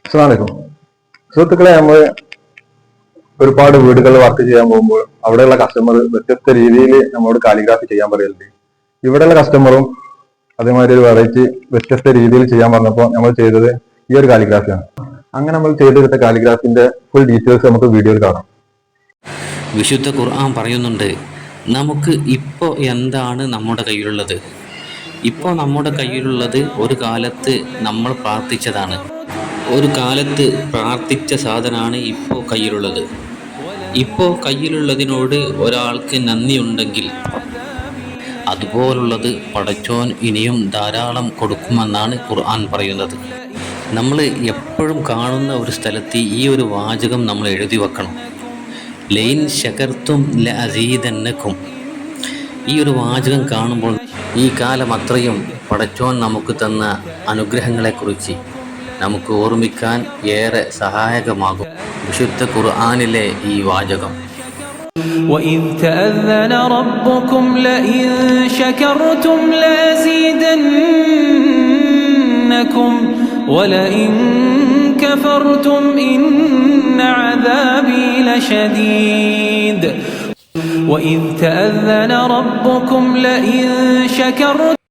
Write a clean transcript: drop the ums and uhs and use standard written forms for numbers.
അസ്സലാമു സുഹൃത്തുക്കളെ, നമ്മൾ ഒരുപാട് വീടുകളിൽ വർക്ക് ചെയ്യാൻ പോകുമ്പോൾ അവിടെയുള്ള കസ്റ്റമർ വ്യത്യസ്ത രീതിയിൽ നമ്മളോട് കാലിഗ്രാഫി ചെയ്യാൻ പറയലുണ്ട്. ഇവിടെയുള്ള കസ്റ്റമറും അതേമാതിരി ഒരു വെറൈറ്റി വ്യത്യസ്ത രീതിയിൽ ചെയ്യാൻ പറഞ്ഞപ്പോൾ നമ്മൾ ചെയ്തത് ഈ ഒരു കാലിഗ്രാഫിയാണ്. അങ്ങനെ നമ്മൾ ചെയ്തെടുത്ത കാലിഗ്രാഫിന്റെ ഫുൾ ഡീറ്റെയിൽസ് നമുക്ക് വീഡിയോയിൽ കാണാം. വിശുദ്ധ ഖുർആൻ പറയുന്നുണ്ട്, നമുക്ക് ഇപ്പോൾ എന്താണ് നമ്മുടെ കയ്യിലുള്ളത്? ഇപ്പോൾ നമ്മുടെ കയ്യിലുള്ളത് ഒരു കാലത്ത് നമ്മൾ പ്രാർത്ഥിച്ചതാണ്. ഒരു കാലത്ത് പ്രാർത്ഥിച്ച സാധനമാണ് ഇപ്പോൾ കയ്യിലുള്ളത്. ഇപ്പോൾ കയ്യിലുള്ളതിനോട് ഒരാൾക്ക് നന്ദിയുണ്ടെങ്കിൽ അതുപോലുള്ളത് പടച്ചോൻ ഇനിയും ധാരാളം കൊടുക്കുമെന്നാണ് ഖുർആൻ പറയുന്നത്. നമ്മൾ എപ്പോഴും കാണുന്ന ഒരു സ്ഥലത്ത് ഈ ഒരു വാചകം നമ്മൾ എഴുതി വെക്കണം. ലൈൻ ശകർത്തും ലഅസീദന്നകും. ഈ ഒരു വാചകം കാണുമ്പോൾ ഈ കാലം അത്രയും പടച്ചോൻ നമുക്ക് തന്ന അനുഗ്രഹങ്ങളെക്കുറിച്ച് നമുക്ക് ഓർമ്മിക്കാൻ ഏറെ സഹായകമാകും വിശുദ്ധ ഖുർആനിലെ ഈ വാചകം. وَإِذْ تَأَذَّنَ رَبُّكُمْ لَئِن شَكَرْتُمْ لَأَزِيدَنَّكُمْ وَلَئِن كَفَرْتُمْ إِنَّ عَذَابِي لَشَدِيدٌ وَإِذْ تَأَذَّنَ رَبُّكُمْ لَئِن شَكَرْتُمْ